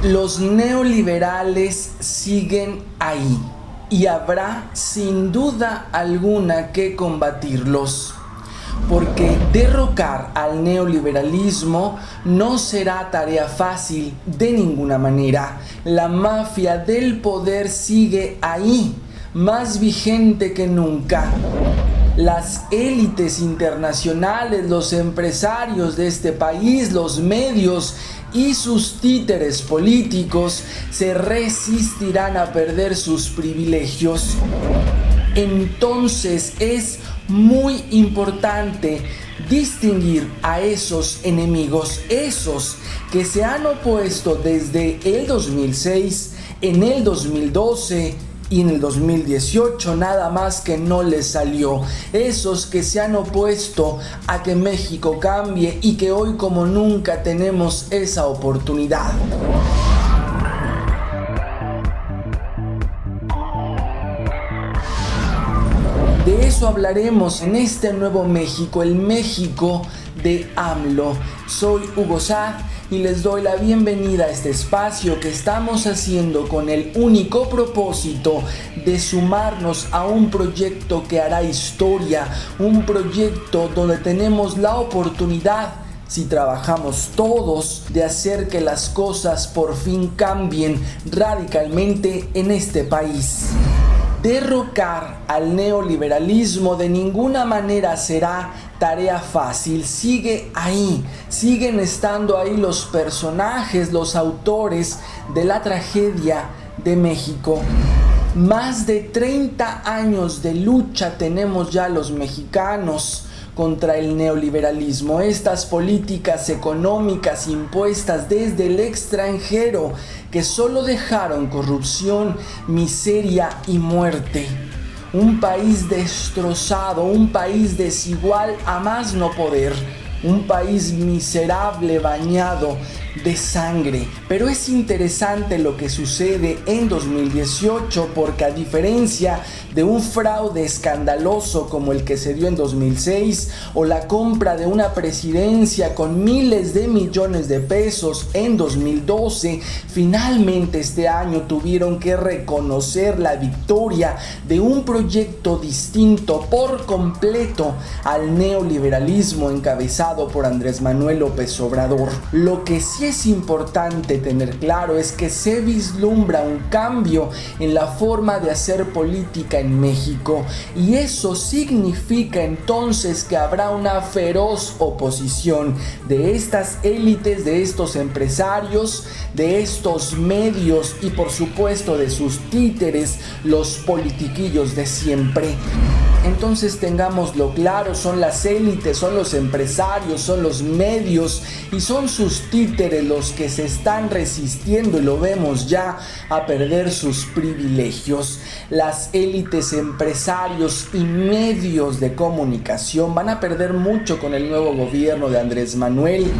Los neoliberales siguen ahí y habrá sin duda alguna que combatirlos, porque derrocar al neoliberalismo no será tarea fácil de ninguna manera. La mafia del poder sigue ahí, más vigente que nunca. Las élites internacionales, los empresarios de este país, los medios y sus títeres políticos se resistirán a perder sus privilegios. Entonces es muy importante distinguir a esos enemigos, esos que se han opuesto desde el 2006, en el 2012 y en el 2018, nada más que no les salió. Esos que se han opuesto a que México cambie y que hoy como nunca tenemos esa oportunidad. De eso hablaremos en este nuevo México, el México de AMLO. Soy Hugo Saad y les doy la bienvenida a este espacio que estamos haciendo con el único propósito de sumarnos a un proyecto que hará historia, un proyecto donde tenemos la oportunidad, si trabajamos todos, de hacer que las cosas por fin cambien radicalmente en este país. Derrocar al neoliberalismo de ninguna manera será tarea fácil. Sigue ahí, siguen estando ahí los personajes, los autores de la tragedia de México. Más de 30 años de lucha tenemos ya los mexicanos contra el neoliberalismo, estas políticas económicas impuestas desde el extranjero que solo dejaron corrupción, miseria y muerte. Un país destrozado, un país desigual a más no poder, un país miserable bañado de sangre. Pero es interesante lo que sucede en 2018 porque a diferencia de un fraude escandaloso como el que se dio en 2006 o la compra de una presidencia con miles de millones de pesos en 2012, finalmente este año tuvieron que reconocer la victoria de un proyecto distinto por completo al neoliberalismo encabezado por Andrés Manuel López Obrador. Lo que sí es importante tener claro es que se vislumbra un cambio en la forma de hacer política en México y eso significa entonces que habrá una feroz oposición de estas élites, de estos empresarios, de estos medios y por supuesto de sus títeres, los politiquillos de siempre. Entonces tengámoslo claro, son las élites, son los empresarios, son los medios y son sus títeres los que se están resistiendo, y lo vemos ya, a perder sus privilegios. Las élites, empresarios y medios de comunicación van a perder mucho con el nuevo gobierno de Andrés Manuel.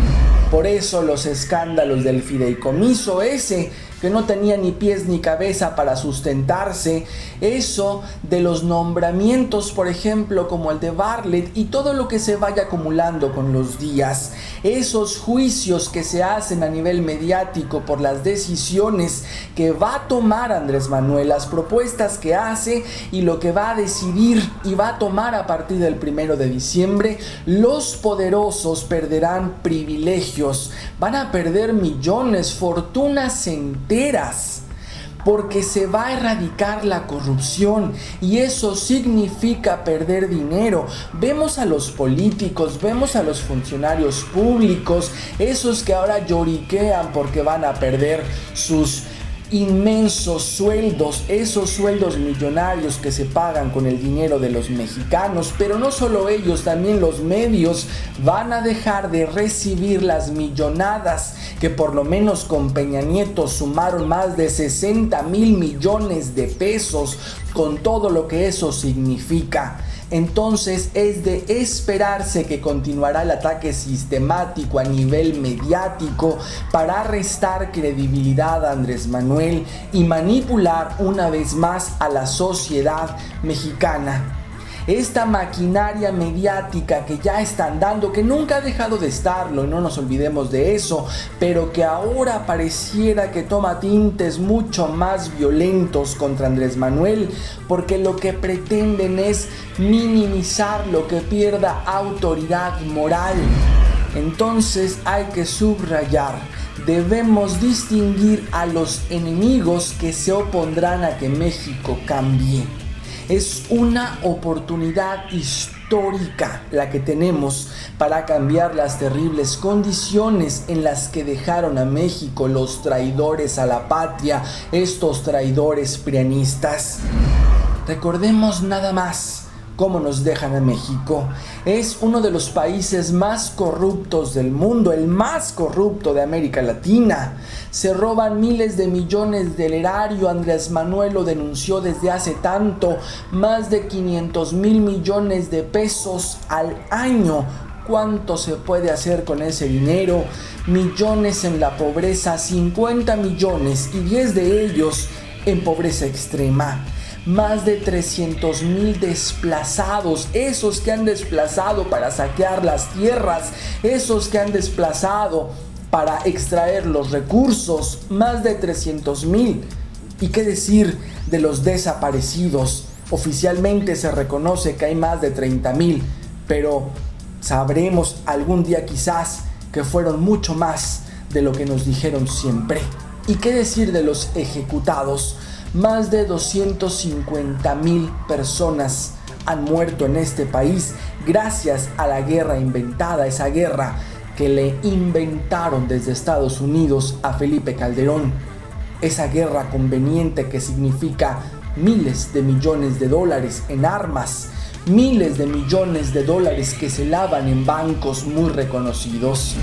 Por eso los escándalos del fideicomiso ese, que no tenía ni pies ni cabeza para sustentarse, eso de los nombramientos, por ejemplo, como el de Bartlett y todo lo que se vaya acumulando con los días, esos juicios que se hacen a nivel mediático por las decisiones que va a tomar Andrés Manuel, las propuestas que hace y lo que va a decidir y va a tomar a partir del 1 de diciembre, los poderosos perderán privilegios, van a perder millones, fortunas enteras, porque se va a erradicar la corrupción y eso significa perder dinero. Vemos a los políticos, vemos a los funcionarios públicos, esos que ahora lloriquean porque van a perder sus inmensos sueldos, esos sueldos millonarios que se pagan con el dinero de los mexicanos. Pero no solo ellos, también los medios van a dejar de recibir las millonadas que por lo menos con Peña Nieto sumaron más de 60,000 millones de pesos, con todo lo que eso significa. Entonces es de esperarse que continuará el ataque sistemático a nivel mediático para restar credibilidad a Andrés Manuel y manipular una vez más a la sociedad mexicana. esta maquinaria mediática que ya está andando, que nunca ha dejado de estarlo, y no nos olvidemos de eso, pero que ahora pareciera que toma tintes mucho más violentos contra Andrés Manuel, porque lo que pretenden es minimizarlo, que pierda autoridad moral. Entonces hay que subrayar, debemos distinguir a los enemigos que se opondrán a que México cambie. Es una oportunidad histórica la que tenemos para cambiar las terribles condiciones en las que dejaron a México los traidores a la patria, estos traidores prianistas. Recordemos nada más cómo nos dejan a México. Es uno de los países más corruptos del mundo, el más corrupto de América Latina. Se roban miles de millones del erario. Andrés Manuel lo denunció desde hace tanto, más de 500,000 millones de pesos al año. ¿Cuánto se puede hacer con ese dinero? Millones en la pobreza, 50 millones y 10 de ellos en pobreza extrema. Más de 300,000 desplazados, esos que han desplazado para saquear las tierras, esos que han desplazado para extraer los recursos, más de 300,000. ¿Y qué decir de los desaparecidos? Oficialmente se reconoce que hay más de 30,000, pero sabremos algún día quizás que fueron mucho más de lo que nos dijeron siempre. ¿Y qué decir de los ejecutados? Más de 250,000 personas han muerto en este país gracias a la guerra inventada, esa guerra que le inventaron desde Estados Unidos a Felipe Calderón, esa guerra conveniente que significa miles de millones de dólares en armas, miles de millones de dólares que se lavan en bancos muy reconocidos.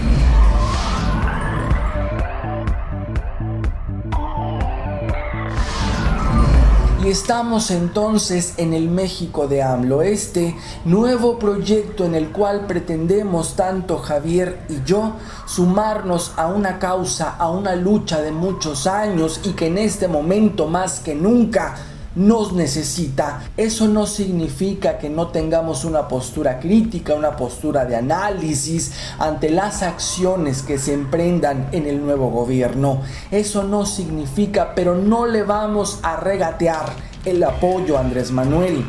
Y estamos entonces en el México de AMLO, este nuevo proyecto en el cual pretendemos tanto Javier y yo sumarnos a una causa, a una lucha de muchos años y que en este momento más que nunca nos necesita. Eso no significa que no tengamos una postura crítica, una postura de análisis ante las acciones que se emprendan en el nuevo gobierno. Eso no significa, pero no le vamos a regatear el apoyo a Andrés Manuel,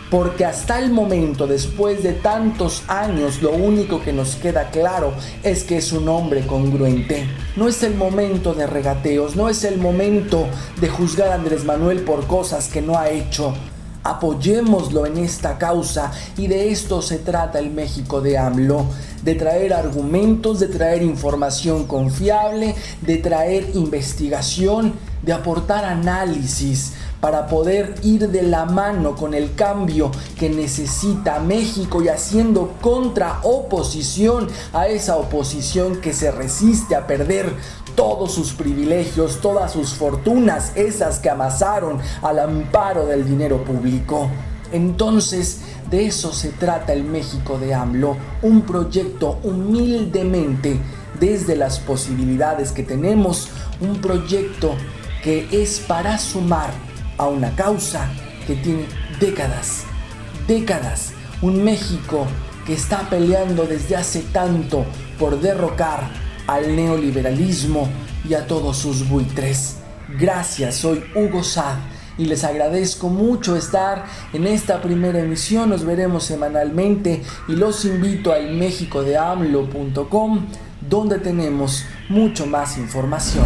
porque hasta el momento, después de tantos años, lo único que nos queda claro es que es un hombre congruente. No es el momento de regateos, no es el momento de juzgar a Andrés Manuel por cosas que no ha hecho. Apoyémoslo en esta causa, y de esto se trata el México de AMLO, de traer argumentos, de traer información confiable, de traer investigación, de aportar análisis para poder ir de la mano con el cambio que necesita México y haciendo contraoposición a esa oposición que se resiste a perder todos sus privilegios, todas sus fortunas, esas que amasaron al amparo del dinero público. Entonces, de eso se trata el México de AMLO, un proyecto humildemente desde las posibilidades que tenemos, un proyecto que es para sumar a una causa que tiene décadas, un México que está peleando desde hace tanto por derrocar al neoliberalismo y a todos sus buitres. Gracias, soy Hugo Saad y les agradezco mucho estar en esta primera emisión. Nos veremos semanalmente y los invito a elmexicodeamlo.com, donde tenemos mucho más información.